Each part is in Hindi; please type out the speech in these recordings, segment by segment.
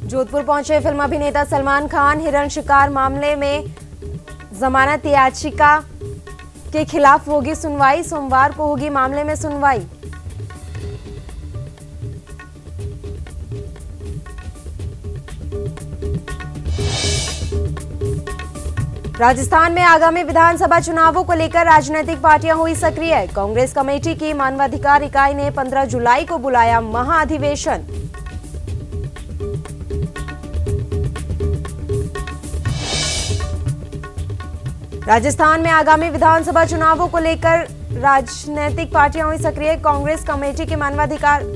जोधपुर पहुंचे फिल्म अभिनेता सलमान खान। हिरण शिकार मामले में जमानत याचिका के खिलाफ होगी सुनवाई। सोमवार को होगी मामले में सुनवाई। राजस्थान में आगामी विधानसभा चुनावों को लेकर राजनीतिक पार्टियां हुई सक्रिय। कांग्रेस कमेटी की मानवाधिकार इकाई ने 15 जुलाई को बुलाया महाअधिवेशन। राजस्थान में आगामी विधानसभा चुनावों को लेकर राजनीतिक पार्टियां हुई सक्रिय। कांग्रेस कमेटी के मानवाधिकार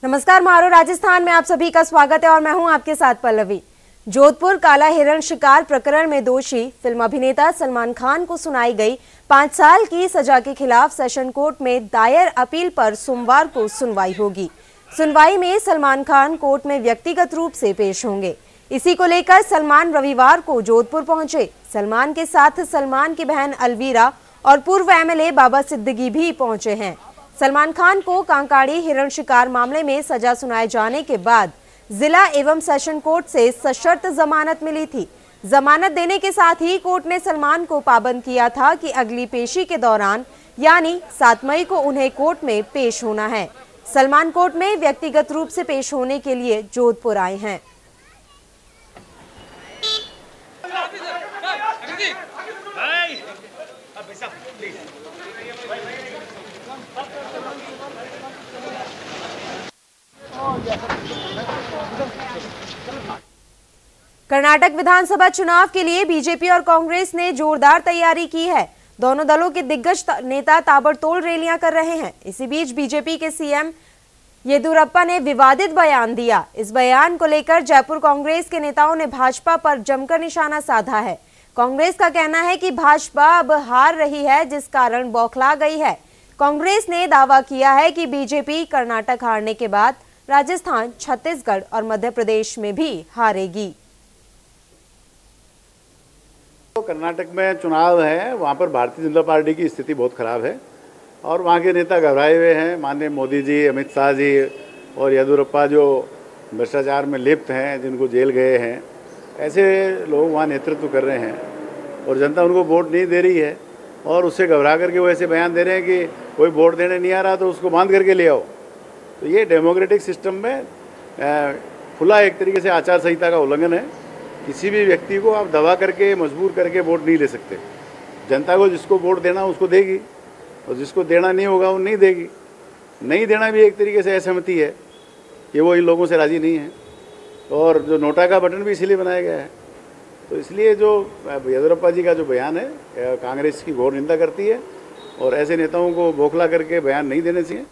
नमस्कार, मारो राजस्थान में आप सभी का स्वागत है और मैं हूं आपके साथ पल्लवी। जोधपुर काला हिरण शिकार प्रकरण में दोषी फिल्म अभिनेता सलमान खान को सुनाई गई 5 साल की सजा के खिलाफ सेशन कोर्ट में दायर अपील पर सोमवार को सुनवाई होगी। सुनवाई में सलमान खान कोर्ट में व्यक्तिगत रूप से पेश होंगे। इसी को लेकर सलमान रविवार को जोधपुर पहुंचे। सलमान के साथ सलमान की बहन अलवीरा और पूर्व एमएलए बाबा सिद्दीकी भी पहुंचे हैं। सलमान खान को कांकाड़ी हिरण शिकार मामले में सजा सुनाए जाने के बाद जिला एवं सेशन कोर्ट से सशर्त जमानत मिली थी। जमानत देने के साथ ही कोर्ट ने सलमान को पाबंद किया था कि अगली पेशी के दौरान यानी 7 मई को उन्हें कोर्ट में पेश होना है। सलमान कोर्ट में व्यक्तिगत रूप से पेश होने के लिए जोधपुर आए हैं। कर्नाटक विधानसभा चुनाव के लिए बीजेपी और कांग्रेस ने जोरदार तैयारी की है। दोनों दलों के दिग्गज नेता ताबड़तोड़ रैलियां कर रहे हैं। इसी बीच बीजेपी के सीएम येदियुरप्पा ने विवादित बयान दिया। इस बयान को लेकर जयपुर कांग्रेस के नेताओं ने भाजपा पर जमकर निशाना साधा है। कांग्रेस का कहना है कि भाजपा अब हार रही है, जिस कारण बौखला गई है। कांग्रेस ने दावा किया है कि बीजेपी कर्नाटक हारने के बाद राजस्थान, छत्तीसगढ़ और मध्य प्रदेश में भी हारेगी। तो कर्नाटक में चुनाव है, वहाँ पर भारतीय जनता पार्टी की स्थिति बहुत खराब है और वहाँ के नेता घबराए हुए हैं। माननीय मोदी जी, अमित शाह जी और येदियुरप्पा जो भ्रष्टाचार में लिप्त हैं, जिनको जेल गए हैं, ऐसे लोग वहाँ नेतृत्व कर रहे हैं और जनता उनको वोट नहीं दे रही है और उससे घबरा करके वो ऐसे बयान दे रहे हैं कि कोई वोट देने नहीं आ रहा तो उसको बांध करके ले आओ। तो ये डेमोक्रेटिक सिस्टम में खुला एक तरीके से आचार संहिता का उल्लंघन है। किसी भी व्यक्ति को आप दबा करके मजबूर करके वोट नहीं ले सकते। जनता को जिसको वोट देना उसको देगी और जिसको देना नहीं होगा वो नहीं देगी। नहीं देना भी एक तरीके से असहमति है कि वो इन लोगों से राज़ी नहीं है और जो नोटा का बटन भी इसीलिए बनाया गया है। तो इसलिए जो येदियुरप्पा जी का जो बयान है, कांग्रेस की घोर निंदा करती है और ऐसे नेताओं को बौखला करके बयान नहीं देने चाहिए।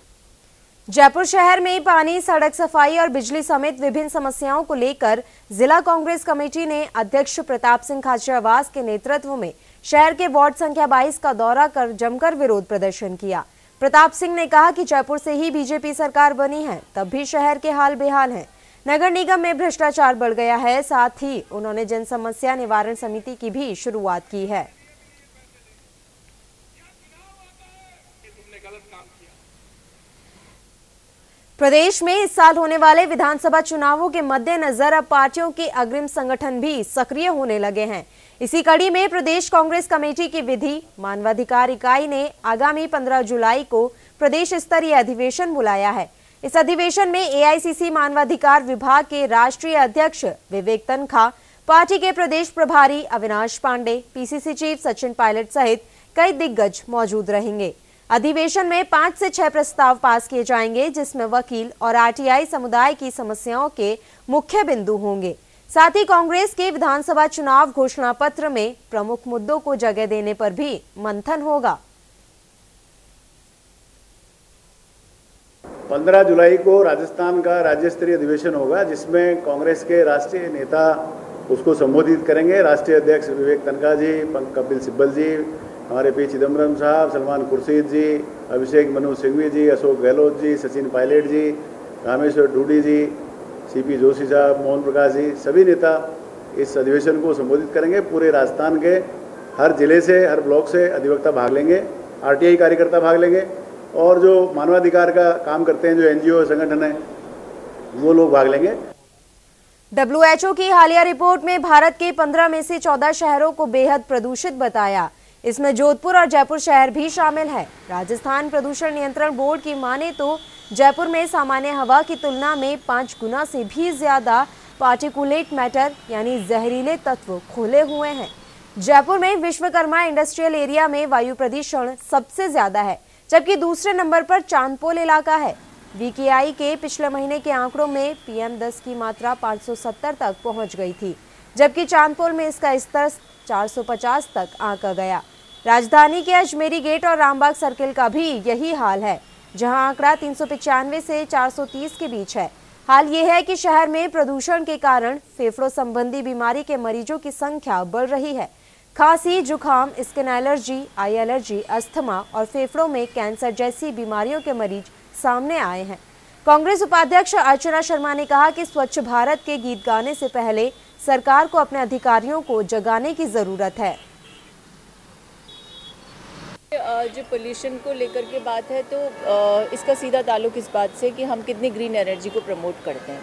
जयपुर शहर में पानी, सड़क सफाई और बिजली समेत विभिन्न समस्याओं को लेकर जिला कांग्रेस कमेटी ने अध्यक्ष प्रताप सिंह खाचरियावास के नेतृत्व में शहर के वार्ड संख्या 22 का दौरा कर जमकर विरोध प्रदर्शन किया। प्रताप सिंह ने कहा कि जयपुर से ही बीजेपी सरकार बनी है, तब भी शहर के हाल बेहाल हैं। नगर निगम में भ्रष्टाचार बढ़ गया है। साथ ही उन्होंने जन समस्या निवारण समिति की भी शुरुआत की है। प्रदेश में इस साल होने वाले विधानसभा चुनावों के मद्देनजर अब पार्टियों के अग्रिम संगठन भी सक्रिय होने लगे हैं। इसी कड़ी में प्रदेश कांग्रेस कमेटी की विधि मानवाधिकार इकाई ने आगामी 15 जुलाई को प्रदेश स्तरीय अधिवेशन बुलाया है। इस अधिवेशन में एआईसीसी मानवाधिकार विभाग के राष्ट्रीय अध्यक्ष विवेक तनखा, पार्टी के प्रदेश प्रभारी अविनाश पांडे, पीसीसी चीफ सचिन पायलट सहित कई दिग्गज मौजूद रहेंगे। अधिवेशन में 5 से 6 प्रस्ताव पास किए जाएंगे, जिसमें वकील और आरटीआई समुदाय की समस्याओं के मुख्य बिंदु होंगे। साथ ही कांग्रेस के विधानसभा चुनाव घोषणा पत्र में प्रमुख मुद्दों को जगह देने पर भी मंथन होगा। 15 जुलाई को राजस्थान का राज्य स्तरीय अधिवेशन होगा, जिसमें कांग्रेस के राष्ट्रीय नेता उसको संबोधित करेंगे। राष्ट्रीय अध्यक्ष विवेक तनखा जी, कपिल सिब्बल जी, हमारे पी चिदम्बरम साहब, सलमान खुर्शीद जी, अभिषेक मनु सिंघवी जी, अशोक गहलोत जी, सचिन पायलट जी, रामेश्वर डूडी जी, सीपी जोशी साहब, मोहन प्रकाश जी, सभी नेता इस अधिवेशन को संबोधित करेंगे। पूरे राजस्थान के हर जिले से, हर ब्लॉक से अधिवक्ता भाग लेंगे, आरटीआई कार्यकर्ता भाग लेंगे और जो मानवाधिकार का काम करते हैं, जो एनजीओ संगठन है, वो लोग भाग लेंगे। WHO की हालिया रिपोर्ट में भारत के 15 में से 14 शहरों को बेहद प्रदूषित बताया। इसमें जोधपुर और जयपुर शहर भी शामिल है। राजस्थान प्रदूषण नियंत्रण बोर्ड की माने तो जयपुर में सामान्य हवा की तुलना में 5 गुना से भी ज्यादा पार्टिकुलेट मैटर यानी जहरीले तत्व खोले हुए हैं। जयपुर में विश्वकर्मा इंडस्ट्रियल एरिया में वायु प्रदूषण सबसे ज्यादा है, जबकि दूसरे नंबर पर चांदपोल इलाका है। वीकेआई के पिछले महीने के आंकड़ों में PM10 की मात्रा 570 तक पहुंच गई थी, जबकि चांदपोल में इसका स्तर 450 तक आंका गया। राजधानी के अजमेरी गेट और रामबाग सर्किल का भी यही हाल है, जहां आंकड़ा 395 से 430 के बीच है। हाल ये है कि शहर में प्रदूषण के कारण फेफड़ों संबंधी बीमारी के मरीजों की संख्या बढ़ रही है। खांसी, जुकाम, स्किन एलर्जी, आई एलर्जी, अस्थमा और फेफड़ों में कैंसर जैसी बीमारियों के मरीज सामने आए हैं। कांग्रेस उपाध्यक्ष अर्चना शर्मा ने कहा कि स्वच्छ भारत के गीत गाने से पहले सरकार को अपने अधिकारियों को जगाने की जरूरत है। जो पोल्यूशन को लेकर के बात है तो इसका सीधा ताल्लुक इस बात से कि हम कितनी ग्रीन एनर्जी को प्रमोट करते हैं।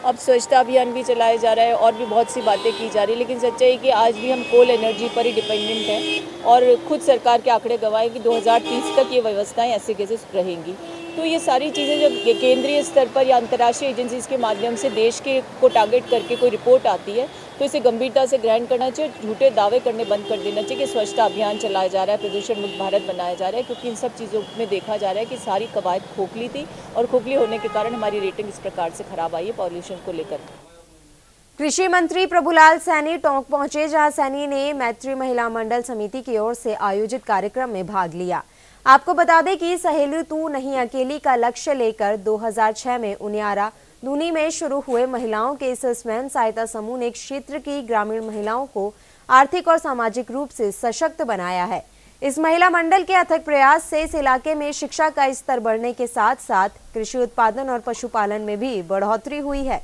अब स्वच्छता अभियान भी चलाया जा रहा है और भी बहुत सी बातें की जा रही है, लेकिन सच्चाई है कि आज भी हम कोल एनर्जी पर ही डिपेंडेंट हैं और खुद सरकार के आंकड़े गवाएं कि 2030 तक ये व्यवस्थाएं ऐसे कैसे रहेंगी। तो ये सारी चीज़ें जब केंद्रीय स्तर पर या अंतर्राष्ट्रीय एजेंसीज के माध्यम से देश के को टारगेट करके कोई रिपोर्ट आती है तो इसे गंभीरता से ग्रहण करना चाहिए। झूठे दावे करने बंद कर देना चाहिए कि स्वच्छता अभियान चलाया जा रहा है, प्रदूषण मुक्त भारत बनाया जा रहा है, क्योंकि इन सब चीज़ों में देखा जा रहा है कि सारी कवायद खोखली थी और खोखली होने के कारण हमारी रेटिंग इस प्रकार से खराब आई है पॉल्यूशन को लेकर। कृषि मंत्री प्रभुलाल सैनी टोंक पहुंचे, जहां सैनी ने मैत्री महिला मंडल समिति की ओर से आयोजित कार्यक्रम में भाग लिया। आपको बता दें कि सहेली तू नहीं अकेली का लक्ष्य लेकर 2006 में उनियारा दूनी में शुरू हुए महिलाओं के इस स्वयं सहायता समूह ने क्षेत्र की ग्रामीण महिलाओं को आर्थिक और सामाजिक रूप से सशक्त बनाया है। इस महिला मंडल के अथक प्रयास से इस इलाके में शिक्षा का स्तर बढ़ने के साथ साथ कृषि उत्पादन और पशुपालन में भी बढ़ोतरी हुई है।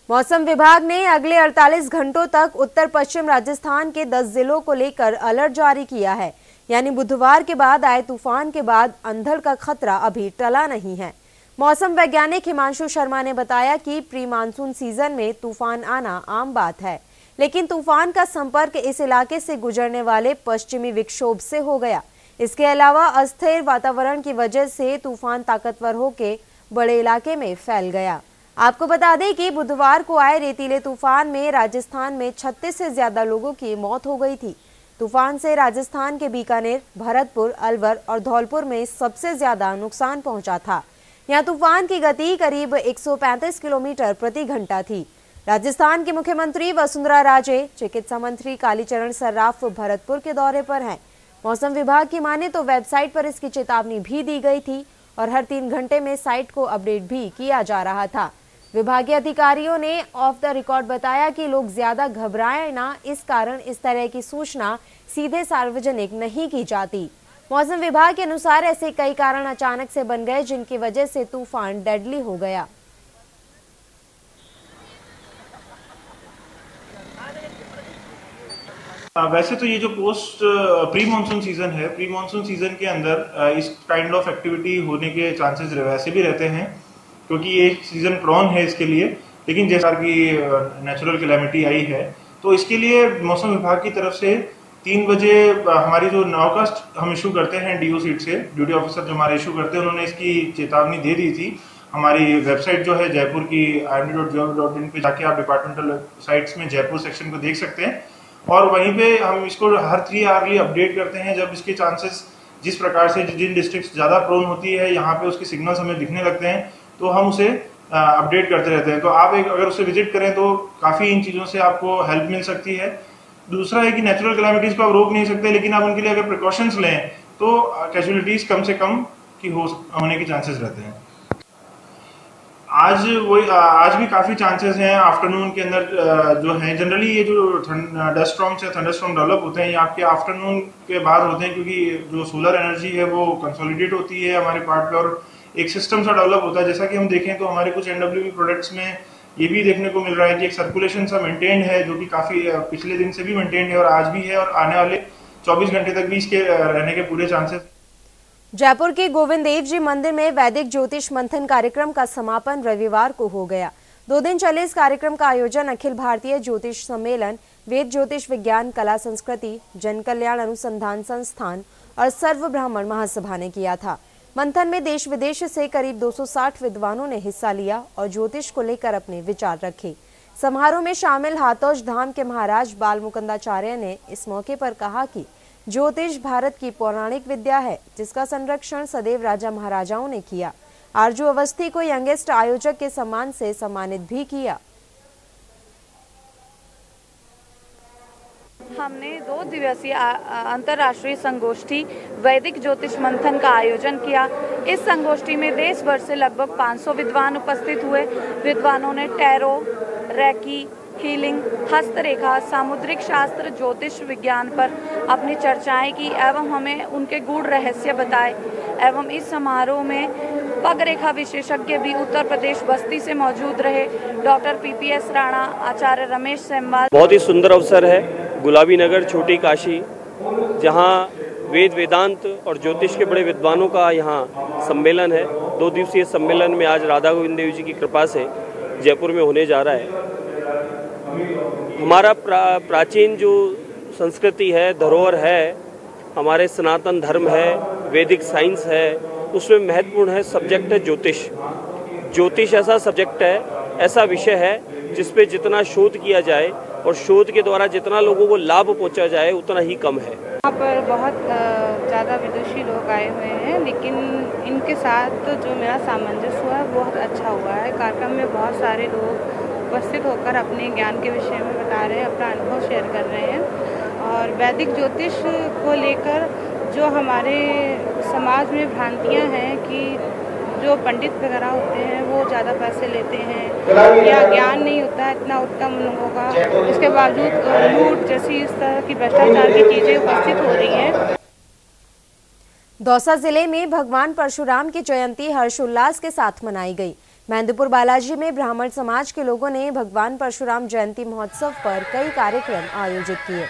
मौसम विभाग ने अगले 48 घंटों तक उत्तर पश्चिम राजस्थान के 10 जिलों को लेकर अलर्ट जारी किया है। यानी बुधवार के बाद आए तूफान के बाद अंधड़ का खतरा अभी टला नहीं है। मौसम वैज्ञानिक हिमांशु शर्मा ने बताया कि प्री मानसून सीजन में तूफान आना आम बात है, लेकिन तूफान का संपर्क इस इलाके से गुजरने वाले पश्चिमी विक्षोभ से हो गया। इसके अलावा अस्थिर वातावरण की वजह से तूफान ताकतवर होकर बड़े इलाके में फैल गया। आपको बता दें कि बुधवार को आए रेतीले तूफान में राजस्थान में 36 से ज्यादा लोगों की मौत हो गई थी। तूफान से राजस्थान के बीकानेर, भरतपुर, अलवर और धौलपुर में सबसे ज्यादा नुकसान पहुंचा था। यहां तूफान की गति करीब 135 किलोमीटर प्रति घंटा थी। राजस्थान के मुख्यमंत्री वसुंधरा राजे, चिकित्सा मंत्री कालीचरण सर्राफ भरतपुर के दौरे पर हैं। मौसम विभाग की माने तो वेबसाइट पर इसकी चेतावनी भी दी गई थी और हर 3 घंटे में साइट को अपडेट भी किया जा रहा था। विभागीय अधिकारियों ने ऑफ द रिकॉर्ड बताया कि लोग ज्यादा घबराएं ना, इस कारण इस तरह की सूचना सीधे सार्वजनिक नहीं की जाती। मौसम विभाग के अनुसार ऐसे कई कारण अचानक से बन गए जिनकी वजह से तूफान डेडली हो गया। वैसे तो ये जो पोस्ट प्री मानसून सीजन है, प्री मानसून सीजन के अंदर इस काइंड ऑफ एक्टिविटी होने के चांसेस वैसे भी रहते हैं, क्योंकि ये सीजन प्रॉन है इसके लिए। लेकिन जैसा कि नेचुरल कैलेमिटी आई है, तो इसके लिए मौसम विभाग की तरफ से 3 बजे हमारी जो नाउकास्ट हम इशू करते हैं डीओ सीट से, ड्यूटी ऑफिसर जो हमारे इशू करते हैं, उन्होंने इसकी चेतावनी दे दी थी। हमारी वेबसाइट जो है जयपुर की imd.gov.in पे जाके आप डिपार्टमेंटल साइट्स में जयपुर सेक्शन को देख सकते हैं, और वहीं पे हम इसको हर 3 आवर्ली अपडेट करते हैं। जब इसके चांसेस जिस प्रकार से जिन डिस्ट्रिक्ट ज़्यादा प्रोन होती है, यहाँ पे उसके सिग्नल्स हमें दिखने लगते हैं, तो हम उसे अपडेट करते रहते हैं। तो आप अगर उसे विजिट करें तो काफ़ी इन चीज़ों से आपको हेल्प मिल सकती है। दूसरा है कि नेचुरल कैलामिटीज़ को आप रोक नहीं सकते, लेकिन आप उनके लिए अगर प्रिकॉशंस लें तो कैजुअलिटीज़ कम से कम की होने के चांसेस रहते हैं। आज भी काफ़ी चांसेस हैं आफ्टरनून के अंदर जो है। जनरली ये जो डस्ट स्टॉर्म्स या थंडरस्टॉर्म डेवलप होते हैं, ये आपके आफ्टरनून के बाद होते हैं, क्योंकि जो सोलर एनर्जी है वो कंसोलिडेट होती है हमारे पार्ट पे, और एक सिस्टम सा डेवलप होता है। जैसा कि हम देखें तो हमारे कुछ एनडब्ल्यूबी प्रोडक्ट्स में ये भी देखने को मिल रहा है कि एक सर्कुलेशन सा मेंटेन है, जो कि काफ़ी पिछले दिन से भी मेंटेन है और आज भी है, और आने वाले 24 घंटे तक भी इसके रहने के पूरे चांसेस। जयपुर के गोविंद देव जी मंदिर में वैदिक ज्योतिष मंथन कार्यक्रम का समापन रविवार को हो गया। 2 दिन चले इस कार्यक्रम का आयोजन अखिल भारतीय ज्योतिष सम्मेलन, वेद ज्योतिष विज्ञान कला संस्कृति, जन कल्याण अनुसंधान संस्थान और सर्व ब्राह्मण महासभा ने किया था। मंथन में देश विदेश से करीब 260 विद्वानों ने हिस्सा लिया और ज्योतिष को लेकर अपने विचार रखे। समारोह में शामिल हाथौज धाम के महाराज बाल मुकुंदाचार्य ने इस मौके पर कहा कि ज्योतिष भारत की पौराणिक विद्या है, जिसका संरक्षण सदैव राजा महाराजाओं ने किया। आरजू अवस्थी को यंगेस्ट आयोजक के सम्मान से सम्मानित भी किया। हमने 2 दिवसीय अंतर्राष्ट्रीय संगोष्ठी वैदिक ज्योतिष मंथन का आयोजन किया। इस संगोष्ठी में देश भर से लगभग 500 विद्वान उपस्थित हुए। विद्वानों ने टैरो, रेकी, हीलिंग, हस्तरेखा, सामुद्रिक शास्त्र, ज्योतिष विज्ञान पर अपनी चर्चाएं की एवं हमें उनके गूढ़ रहस्य बताए। एवं इस समारोह में पग रेखा विशेषज्ञ भी उत्तर प्रदेश बस्ती से मौजूद रहे। डॉक्टर PPS राणा, आचार्य रमेश सेमवाल। बहुत ही सुंदर अवसर है, गुलाबी नगर छोटी काशी, जहाँ वेद वेदांत और ज्योतिष के बड़े विद्वानों का यहाँ सम्मेलन है। 2 दिवसीय सम्मेलन में आज राधा गोविंद देव जी की कृपा से जयपुर में होने जा रहा है। हमारा प्राचीन जो संस्कृति है, धरोहर है, हमारे सनातन धर्म है, वैदिक साइंस है, उसमें महत्वपूर्ण है सब्जेक्ट है ज्योतिष। ज्योतिष ऐसा सब्जेक्ट है, ऐसा विषय है जिस पे जितना शोध किया जाए और शोध के द्वारा जितना लोगों को लाभ पहुंचा जाए उतना ही कम है। यहाँ पर बहुत ज़्यादा विदुषी लोग आए हुए हैं, लेकिन इनके साथ जो मेरा सामंजस्य हुआ है बहुत अच्छा हुआ है। कार्यक्रम में बहुत सारे लोग उपस्थित होकर अपने ज्ञान के विषय में बता रहे हैं, अपना अनुभव शेयर कर रहे हैं। और वैदिक ज्योतिष को लेकर जो हमारे समाज में भ्रांतियां हैं कि जो पंडित वगैरह होते हैं वो ज़्यादा पैसे लेते हैं या ज्ञान नहीं होता है इतना उत्तम लोगों का, इसके बावजूद लूट जैसी इस तरह की भ्रष्टाचार की चीज़ें उपस्थित हो रही हैं। दौसा जिले में भगवान परशुराम की जयंती हर्षोल्लास के साथ मनाई गई। मेहंदीपुर बालाजी में ब्राह्मण समाज के लोगों ने भगवान परशुराम जयंती महोत्सव पर कई कार्यक्रम आयोजित किए।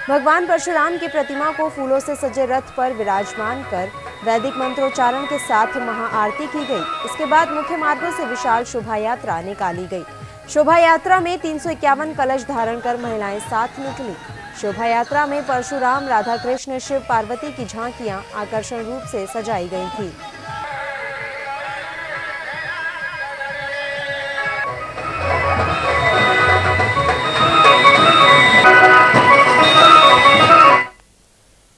भगवान परशुराम की प्रतिमा को फूलों से सजे रथ पर विराजमान कर वैदिक मंत्रोच्चारण के साथ महाआरती की गई। इसके बाद मुख्य मार्गों से विशाल शोभा यात्रा निकाली गई। शोभा यात्रा में 351 कलश धारण कर महिलाएं साथ निकली। शोभा यात्रा में परशुराम, राधा कृष्ण, शिव पार्वती की झांकियां आकर्षण रूप से सजाई गई थी।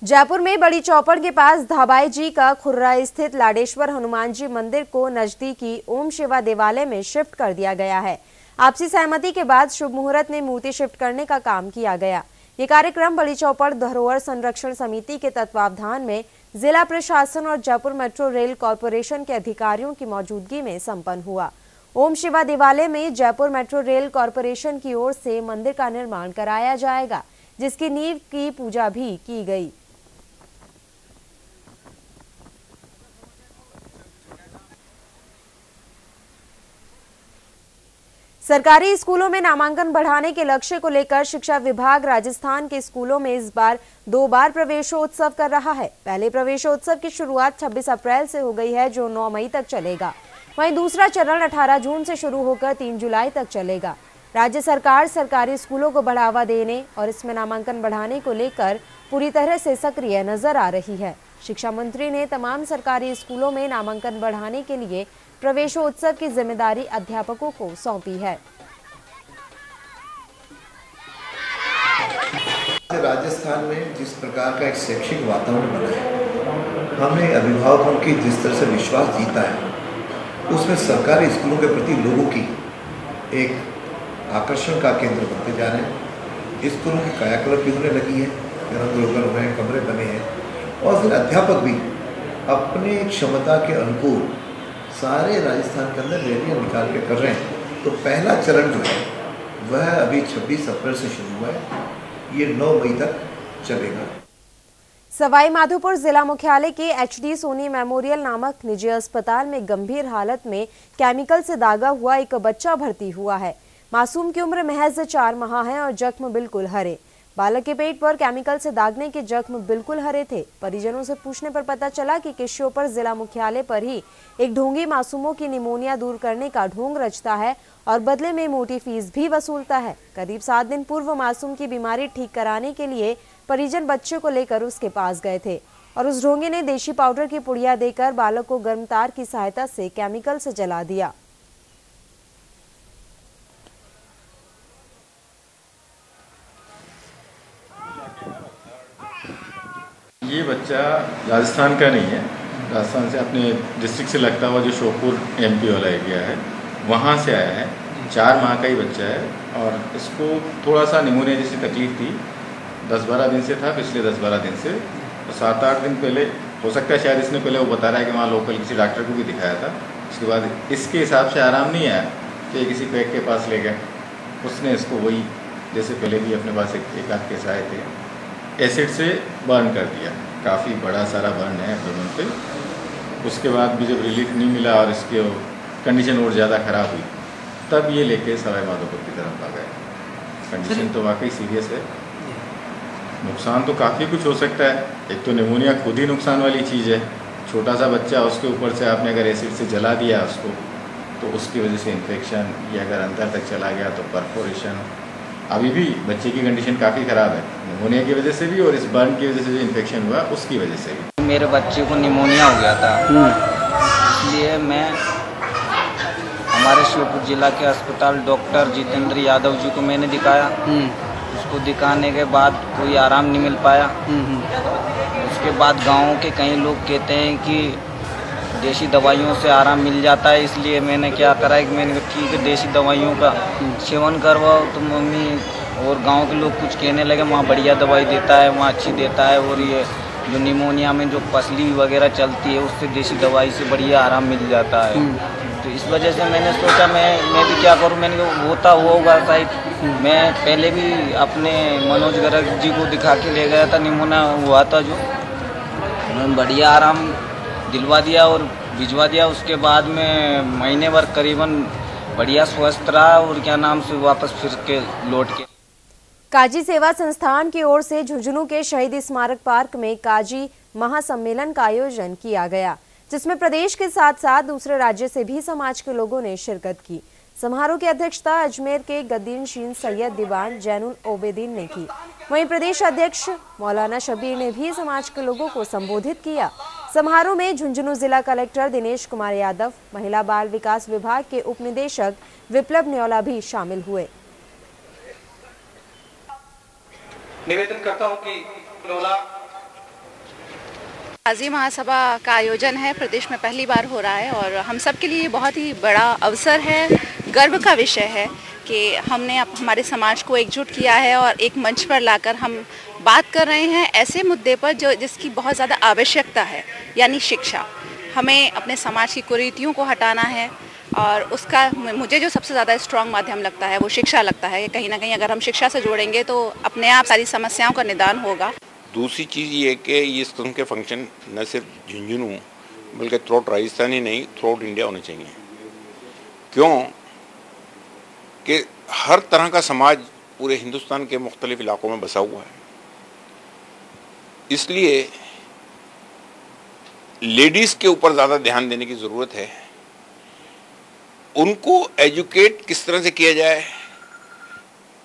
जयपुर में बड़ी चौपड़ के पास धाबाई जी का खुर्रा स्थित लाडेश्वर हनुमान जी मंदिर को नजदीकी ओम शिवा देवालय में शिफ्ट कर दिया गया है। आपसी सहमति के बाद शुभ मुहूर्त में मूर्ति शिफ्ट करने का काम किया गया। ये कार्यक्रम बड़ी चौपड़ धरोहर संरक्षण समिति के तत्वावधान में जिला प्रशासन और जयपुर मेट्रो रेल कॉरपोरेशन के अधिकारियों की मौजूदगी में संपन्न हुआ। ओम शिवा देवालय में जयपुर मेट्रो रेल कॉरपोरेशन की ओर से मंदिर का निर्माण कराया जाएगा, जिसकी नींव की पूजा भी की गई। सरकारी स्कूलों में नामांकन बढ़ाने के लक्ष्य को लेकर शिक्षा विभाग राजस्थान के स्कूलों में इस बार 2 बार प्रवेशोत्सव कर रहा है। पहले प्रवेशोत्सव की शुरुआत 26 अप्रैल से हो गई है, जो 9 मई तक चलेगा। वहीं दूसरा चरण 18 जून से शुरू होकर 3 जुलाई तक चलेगा। राज्य सरकार सरकारी स्कूलों को बढ़ावा देने और इसमें नामांकन बढ़ाने को लेकर पूरी तरह से सक्रिय नजर आ रही है। शिक्षा मंत्री ने तमाम सरकारी स्कूलों में नामांकन बढ़ाने के लिए प्रवेशोत्सव की जिम्मेदारी अध्यापकों को सौंपी है। राजस्थान में जिस प्रकार का एक शैक्षिक वातावरण बना है, हमने अभिभावकों की जिस तरह से विश्वास जीता है, उसमें सरकारी स्कूलों के प्रति लोगों की एक आकर्षण का केंद्र बनते जा रहे हैं। स्कूलों की कायाकल्प भी होने लगी है, रंग-रोगन हुए हैं, कमरे बने हैं और फिर अध्यापक भी अपने क्षमता के अनुकूल सारे राजस्थान के अंदर रैलियाँ निकाल के कर रहे हैं। तो पहला चरण जो है वह अभी 26 अप्रैल से शुरू हुआ है, ये 9 मई तक चलेगा। सवाई माधोपुर जिला मुख्यालय के HD सोनी मेमोरियल नामक निजी अस्पताल में गंभीर हालत में केमिकल से दागा हुआ एक बच्चा भर्ती हुआ है। मासूम की उम्र महज 4 माह है और जख्म बिल्कुल हरे। बालक के पेट पर केमिकल से दागने के जख्म बिल्कुल हरे थे। परिजनों से पूछने पर पता चला कि किश्योपर जिला मुख्यालय पर ही एक ढोंगी मासूमों की निमोनिया दूर करने का ढोंग रचता है और बदले में मोटी फीस भी वसूलता है। करीब 7 दिन पूर्व मासूम की बीमारी ठीक कराने के लिए परिजन बच्चे को लेकर उसके पास गए थे और उस ढोंगी ने देशी पाउडर की पुड़िया देकर बालक को गर्म तार की सहायता से केमिकल से जला दिया। ये बच्चा राजस्थान का नहीं है, राजस्थान से अपने डिस्ट्रिक्ट से लगता हुआ जो श्योपुर MP वाला एरिया है वहाँ से आया है। 4 माह का ही बच्चा है और इसको थोड़ा सा निमोनिया जैसी तकलीफ थी, 10-12 दिन से था, पिछले 10-12 दिन से। और 7-8 दिन पहले हो सकता है शायद इसने पहले वो बता रहा है कि वहाँ लोकल किसी डॉक्टर को भी दिखाया था। उसके बाद इसके हिसाब से आराम नहीं आया कि किसी पैक के पास ले गए, उसने इसको वही जैसे पहले भी अपने पास एक आध केस आए थे, एसिड से बर्न कर दिया। काफ़ी बड़ा सारा बर्न है एब्डोमेन पे। उसके बाद भी जब रिलीफ नहीं मिला और इसकी कंडीशन और ज़्यादा ख़राब हुई, तब ये लेके सवाई माधोपुर की तरफ आ गए। कंडीशन तो वाकई सीरियस है, नुकसान तो काफ़ी कुछ हो सकता है। एक तो निमोनिया खुद ही नुकसान वाली चीज़ है, छोटा सा बच्चा, उसके ऊपर से आपने अगर एसिड से जला दिया उसको, तो उसकी वजह से इन्फेक्शन, या अगर अंदर तक चला गया तो परफोरेशन। अभी भी बच्चे की कंडीशन काफ़ी ख़राब है, निमोनिया की वजह से भी और इस बर्न की वजह से जो इन्फेक्शन हुआ उसकी वजह से भी। मेरे बच्चे को निमोनिया हो गया था, इसलिए मैं हमारे श्योपुर जिला के अस्पताल डॉक्टर जितेंद्र यादव जी को मैंने दिखाया। उसको दिखाने के बाद कोई आराम नहीं मिल पाया। उसके बाद गाँव के कई लोग कहते हैं कि देसी दवाइयों से आराम मिल जाता है, इसलिए मैंने क्या करा कि मैंने कहा ठीक है देसी दवाइयों का सेवन करवाओ। तो मम्मी और गांव के लोग कुछ कहने लगे वहाँ बढ़िया दवाई देता है, वहाँ अच्छी देता है, और ये जो निमोनिया में जो पसली वगैरह चलती है उससे देसी दवाई से बढ़िया आराम मिल जाता है। तो इस वजह से मैंने सोचा मैं भी क्या करूँ। मैंने होता होगा शायद। मैं पहले भी अपने मनोज गर्ग जी को दिखा के ले गया था, निमोनिया हुआ था जो, मैं बढ़िया आराम दिलवा दिया और भिजवा दिया। उसके बाद में महीने भर करीबन बढ़िया स्वस्थ रहा और क्या नाम से वापस फिर के लौट के। काजी सेवा संस्थान की ओर से झुंझुनू के शहीद स्मारक पार्क में काजी महासम्मेलन का आयोजन किया गया, जिसमें प्रदेश के साथ साथ दूसरे राज्य से भी समाज के लोगों ने शिरकत की। समारोह की अध्यक्षता अजमेर के गद्दीनशीन सैयद दीवान जैनुल ओबेदीन ने की। वहीं प्रदेश अध्यक्ष मौलाना शबीर ने भी समाज के लोगों को संबोधित किया। समारोह में झुंझुनू जिला कलेक्टर दिनेश कुमार यादव, महिला बाल विकास विभाग के उप निदेशक विप्लव न्योला भी शामिल हुए। निवेदन करता हूं कि काजी महासभा का आयोजन है, प्रदेश में पहली बार हो रहा है और हम सब के लिए बहुत ही बड़ा अवसर है, गर्व का विषय है कि हमने हमारे समाज को एकजुट किया है और एक मंच पर लाकर हम बात कर रहे हैं ऐसे मुद्दे पर जिसकी बहुत ज़्यादा आवश्यकता है, यानी शिक्षा। हमें अपने समाज की कुरीतियों को हटाना है और उसका मुझे जो सबसे ज़्यादा स्ट्रॉन्ग माध्यम लगता है वो शिक्षा लगता है। कहीं ना कहीं अगर हम शिक्षा से जोड़ेंगे तो अपने आप सारी समस्याओं का निदान होगा। दूसरी चीज़ ये कि ये इस किस्म के फंक्शन न सिर्फ झुंझुनू बल्कि थ्रू आउट राजस्थान ही नहीं, थ्रू आउट इंडिया होने चाहिए। क्यों कि हर तरह का समाज पूरे हिंदुस्तान के मुख्तलिफ इलाकों में बसा हुआ है, इसलिए लेडीज़ के ऊपर ज़्यादा ध्यान देने की ज़रूरत है। उनको एजुकेट किस तरह से किया जाए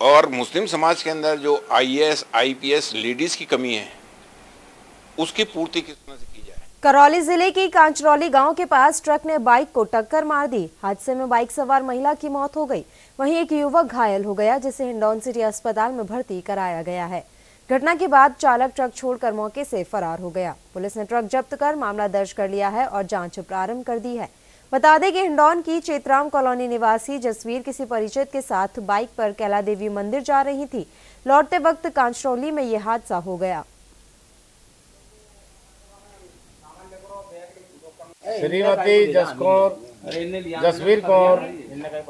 और मुस्लिम समाज के अंदर जो IAS, IPS लेडीज़ की कमी है उसकी पूर्ति किस तरह से की जाए। करौली जिले की कांचरौली गांव के पास ट्रक ने बाइक को टक्कर मार दी। हादसे में बाइक सवार महिला की मौत हो गई, वहीं एक युवक घायल हो गया जिसे हिंडौन सिटी अस्पताल में भर्ती कराया गया है। घटना के बाद चालक ट्रक छोड़कर मौके से फरार हो गया। पुलिस ने ट्रक जब्त कर मामला दर्ज कर लिया है और जांच प्रारंभ कर दी है। बता दें कि हिंडौन की चेतराम कॉलोनी निवासी जसवीर किसी परिचित के साथ बाइक पर कैला देवी मंदिर जा रही थी। लौटते वक्त कांचरौली में यह हादसा हो गया। श्रीमती जसवीर कौर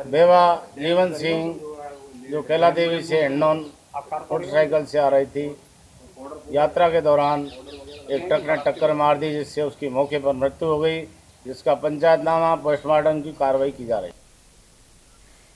बेवा जीवन सिंह जो कैला देवी से हिंडौन मोटरसाइकिल से आ रही थी। यात्रा के दौरान एक ट्रक ने टक्कर मार दी जिससे उसकी मौके पर मृत्यु हो गई, जिसका पंचायतनामा पोस्टमार्टम की कार्रवाई की जा रही है।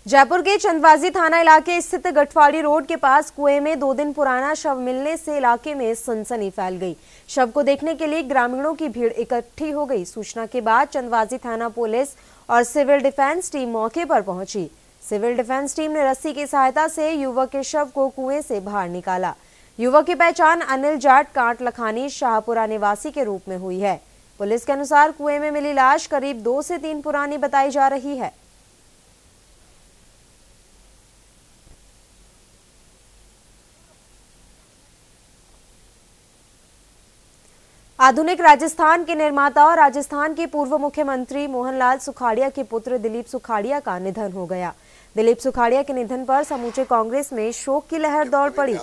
जयपुर के चंदवाजी थाना इलाके स्थित गठवाड़ी रोड के पास कुएं में 2 दिन पुराना शव मिलने से इलाके में सनसनी फैल गई। शव को देखने के लिए ग्रामीणों की भीड़ इकट्ठी हो गई। सूचना के बाद चंदवाजी थाना पुलिस और सिविल डिफेंस टीम मौके पर पहुंची। सिविल डिफेंस टीम ने रस्सी की सहायता से युवक के शव को कुएं से बाहर निकाला। युवक की पहचान अनिल जाट कांट लखानी शाहपुरा निवासी के रूप में हुई है। पुलिस के अनुसार कुएं में मिली लाश करीब 2 से 3 पुरानी बताई जा रही है। आधुनिक राजस्थान के निर्माता और राजस्थान के पूर्व मुख्यमंत्री मोहनलाल सुखाड़िया के पुत्र दिलीप सुखाड़िया का निधन हो गया। दिलीप सुखाड़िया के निधन पर समूचे कांग्रेस में शोक की लहर दौड़ पड़ी।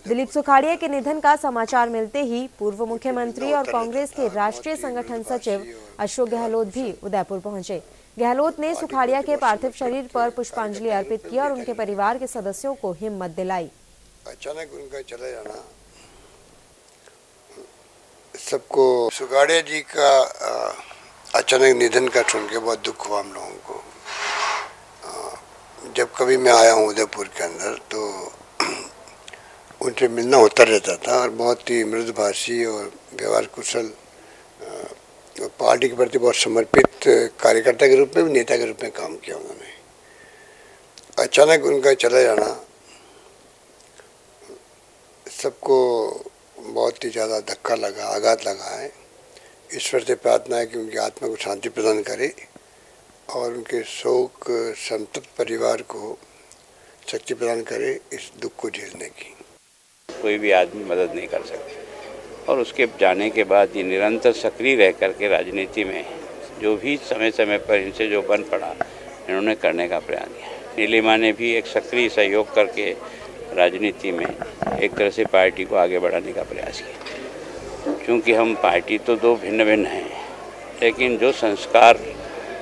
दिलीप सुखाड़िया के निधन का समाचार मिलते ही पूर्व मुख्यमंत्री और कांग्रेस के राष्ट्रीय संगठन सचिव अशोक गहलोत भी उदयपुर पहुंचे। गहलोत ने सुखाड़िया के पार्थिव शरीर पर पुष्पांजलि अर्पित की और उनके परिवार के सदस्यों को हिम्मत दिलाई। अचानक उनका चला जाना सबको, सुखाड़िया जी का अचानक निधन का सुन के बहुत दुख हुआ हम लोगों को। जब कभी मैं आया हूँ उदयपुर के अंदर तो उनसे मिलना होता रहता था और बहुत ही मृदुभाषी और व्यवहार कुशल, पार्टी के प्रति बहुत समर्पित कार्यकर्ता के रूप में भी नेता के रूप में काम किया उन्होंने। अचानक उनका चला जाना सबको बहुत ही ज़्यादा धक्का लगा, आघात लगा है। ईश्वर से प्रार्थना है कि उनकी आत्मा को शांति प्रदान करे और उनके शोक संतप्त परिवार को शक्ति प्रदान करे इस दुख को झेलने की। कोई भी आदमी मदद नहीं कर सकता और उसके जाने के बाद ये निरंतर सक्रिय रह करके राजनीति में जो भी समय समय पर इनसे जो बन पड़ा इन्होंने करने का प्रयास किया। नीलिमा ने भी एक सक्रिय सहयोग करके राजनीति में एक तरह से पार्टी को आगे बढ़ाने का प्रयास किया। क्योंकि हम पार्टी तो दो भिन्न भिन्न हैं, लेकिन जो संस्कार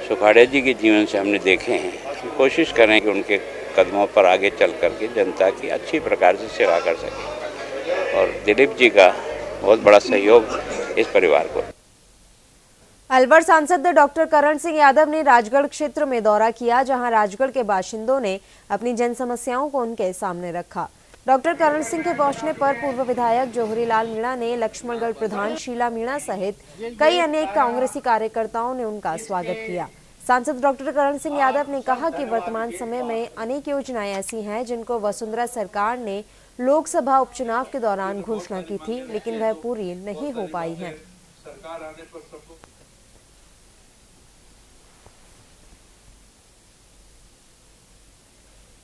सुखाड़िया जी के जीवन से हमने देखे हैं, कोशिश करें कि उनके कदमों पर आगे चल करके जनता की अच्छी प्रकार से सेवा कर सकें। और दिलीप जी का बहुत बड़ा सहयोग इस परिवार को। अलवर सांसद डॉक्टर करण सिंह यादव ने राजगढ़ क्षेत्र में दौरा किया, जहां राजगढ़ के बाशिंदों ने अपनी जन समस्याओं को उनके सामने रखा। डॉक्टर करण सिंह के पहुंचने पर पूर्व विधायक जोहरीलाल मीणा ने लक्ष्मणगढ़ प्रधान शीला मीणा सहित कई अन्य कांग्रेसी कार्यकर्ताओं ने उनका स्वागत किया। सांसद डॉक्टर करण सिंह यादव ने कहा कि वर्तमान समय में अनेक योजनाएं ऐसी हैं जिनको वसुंधरा सरकार ने लोकसभा उपचुनाव के दौरान घोषणा की थी, लेकिन वह पूरी नहीं हो पाई है।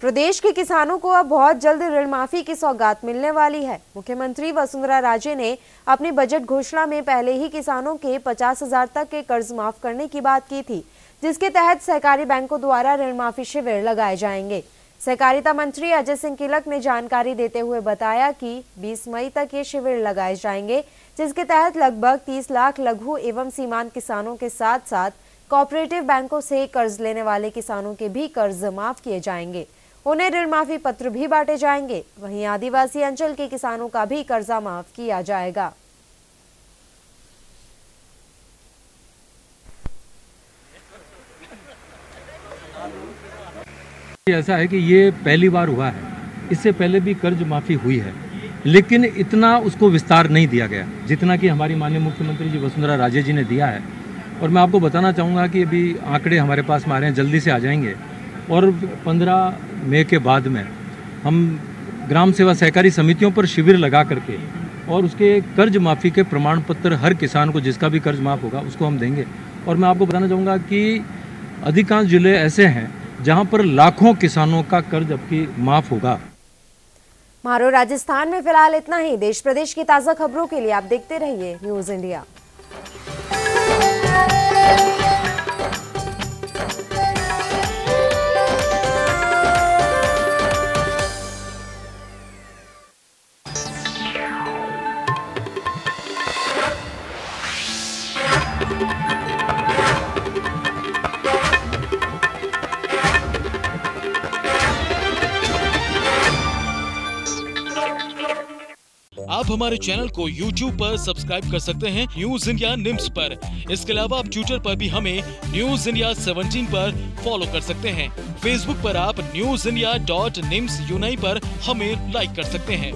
प्रदेश के किसानों को अब बहुत जल्द ऋण माफी की सौगात मिलने वाली है। मुख्यमंत्री वसुंधरा राजे ने अपनी बजट घोषणा में पहले ही किसानों के 50,000 तक के कर्ज माफ करने की बात की थी, जिसके तहत सहकारी बैंकों द्वारा ऋण माफी शिविर लगाए जाएंगे। सहकारिता मंत्री अजय सिंह किलक ने जानकारी देते हुए बताया कि 20 मई तक ये शिविर लगाए जाएंगे, जिसके तहत लगभग 30 लाख लघु एवं सीमांत किसानों के साथ साथ कोऑपरेटिव बैंकों से कर्ज लेने वाले किसानों के भी कर्ज माफ किए जाएंगे। उन्हें ऋण माफी पत्र भी बांटे जाएंगे। वहीं आदिवासी अंचल के किसानों का भी कर्जा माफ किया जाएगा। ऐसा है कि ये पहली बार हुआ है, इससे पहले भी कर्ज माफ़ी हुई है, लेकिन इतना उसको विस्तार नहीं दिया गया जितना कि हमारी माननीय मुख्यमंत्री जी वसुंधरा राजे जी ने दिया है। और मैं आपको बताना चाहूँगा कि अभी आंकड़े हमारे पास में आ रहे हैं, जल्दी से आ जाएंगे और 15 मई के बाद में हम ग्राम सेवा सहकारी समितियों पर शिविर लगा करके और उसके कर्ज माफ़ी के प्रमाण पत्र हर किसान को जिसका भी कर्ज माफ़ होगा उसको हम देंगे। और मैं आपको बताना चाहूँगा कि अधिकांश जिले ऐसे हैं जहाँ पर लाखों किसानों का कर्ज अब की माफ़ होगा। मारो राजस्थान में फिलहाल इतना ही। देश प्रदेश की ताज़ा खबरों के लिए आप देखते रहिए न्यूज़ इंडिया। आप हमारे चैनल को YouTube पर सब्सक्राइब कर सकते हैं न्यूज इंडिया निम्स पर। इसके अलावा आप ट्विटर पर भी हमें न्यूज इंडिया 17 पर फॉलो कर सकते हैं। फेसबुक पर आप newsindia.nimsuni पर हमें लाइक कर सकते हैं।